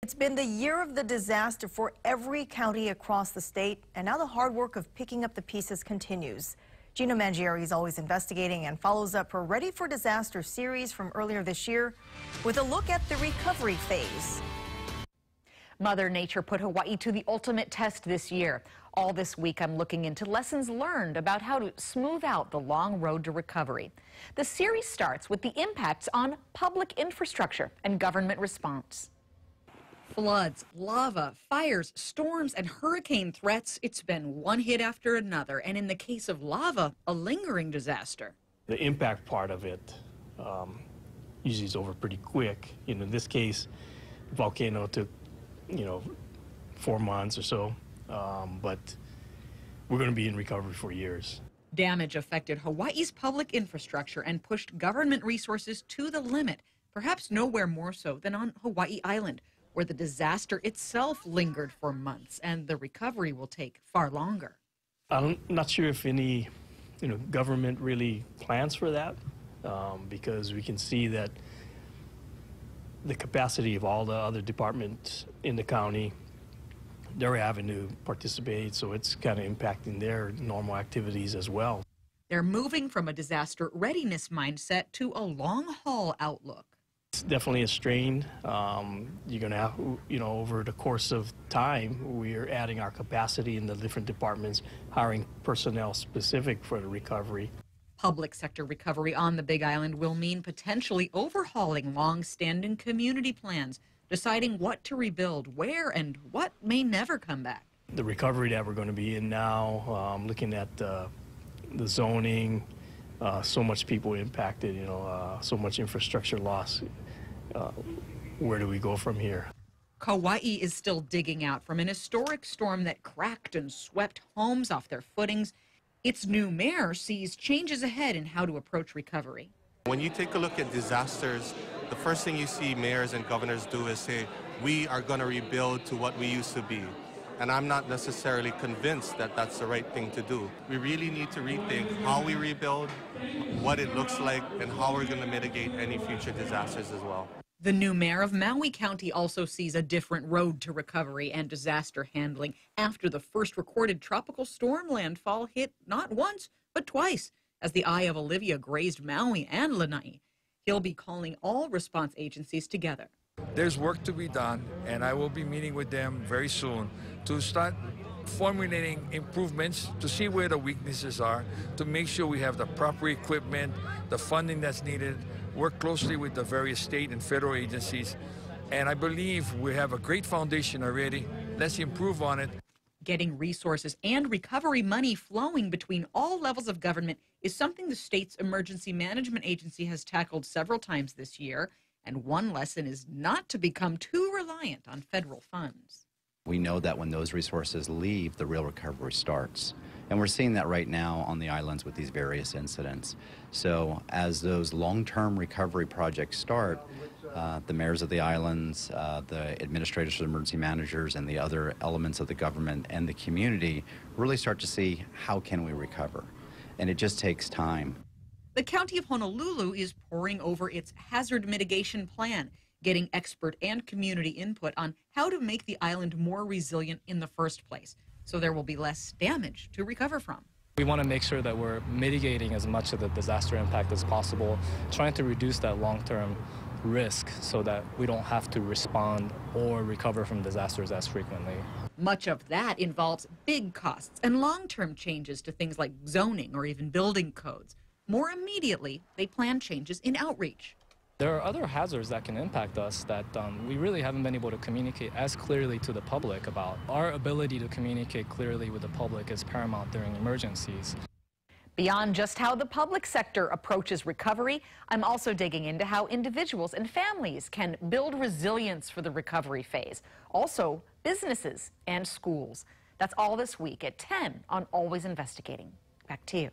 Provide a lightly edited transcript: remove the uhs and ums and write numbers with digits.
It's been the year of the disaster for every county across the state, and now the hard work of picking up the pieces continues. Gino Mangieri is always investigating and follows up her Ready for Disaster series from earlier this year with a look at the recovery phase. Mother Nature put Hawaii to the ultimate test this year. All this week, I'm looking into lessons learned about how to smooth out the long road to recovery. The series starts with the impacts on public infrastructure and government response. Floods, lava, fires, storms, and hurricane threats. It's been one hit after another, and in the case of lava, a lingering disaster. The impact part of it usually is over pretty quick. In this case, the volcano took 4 months or so, but we're going to be in recovery for years. Damage affected Hawaii's public infrastructure and pushed government resources to the limit, perhaps nowhere more so than on Hawaii Island, where the disaster itself lingered for months and the recovery will take far longer. I'm not sure if any government really plans for that, because we can see that the capacity of all the other departments in the county, they're having to participate, so it's kind of impacting their normal activities as well. They're moving from a disaster readiness mindset to a long-haul outlook. It's definitely a strain. You're going to have, over the course of time, we're adding our capacity in the different departments, hiring personnel specific for the recovery. Public sector recovery on the Big Island will mean potentially overhauling long-standing community plans, deciding what to rebuild, where, and what may never come back. The recovery that we're going to be in now, looking at the zoning, so much people impacted, so much infrastructure loss. Where do we go from here? Kauai is still digging out from an historic storm that cracked and swept homes off their footings. Its new mayor sees changes ahead in how to approach recovery. When you take a look at disasters, the first thing you see mayors and governors do is say, we are going to rebuild to what we used to be. And I'm not necessarily convinced that that's the right thing to do. We really need to rethink how we rebuild, what it looks like, and how we're going to mitigate any future disasters as well. The new mayor of Maui County also sees a different road to recovery and disaster handling after the first recorded tropical storm landfall hit not once, but twice, as the eye of Olivia grazed Maui and Lanai. He'll be calling all response agencies together. There's work to be done, and I will be meeting with them very soon to start formulating improvements, to see where the weaknesses are, to make sure we have the proper equipment, the funding that's needed, work closely with the various state and federal agencies. And I believe we have a great foundation already. Let's improve on it. Getting resources and recovery money flowing between all levels of government is something the state's emergency management agency has tackled several times this year. And one lesson is not to become too reliant on federal funds. We know that when those resources leave, the real recovery starts. And we're seeing that right now on the islands with these various incidents. So as those long-term recovery projects start, the mayors of the islands, the administrators, the emergency managers, and the other elements of the government and the community really start to see how can we recover. And it just takes time. The County of Honolulu is poring over its hazard mitigation plan, getting expert and community input on how to make the island more resilient in the first place, so there will be less damage to recover from. We want to make sure that we're mitigating as much of the disaster impact as possible, trying to reduce that long-term risk so that we don't have to respond or recover from disasters as frequently. Much of that involves big costs and long-term changes to things like zoning or even building codes. More immediately, they plan changes in outreach. There are other hazards that can impact us that we really haven't been able to communicate as clearly to the public about. Our ability to communicate clearly with the public is paramount during emergencies. Beyond just how the public sector approaches recovery, I'm also digging into how individuals and families can build resilience for the recovery phase. Also, businesses and schools. That's all this week at 10 on Always Investigating. Back to you.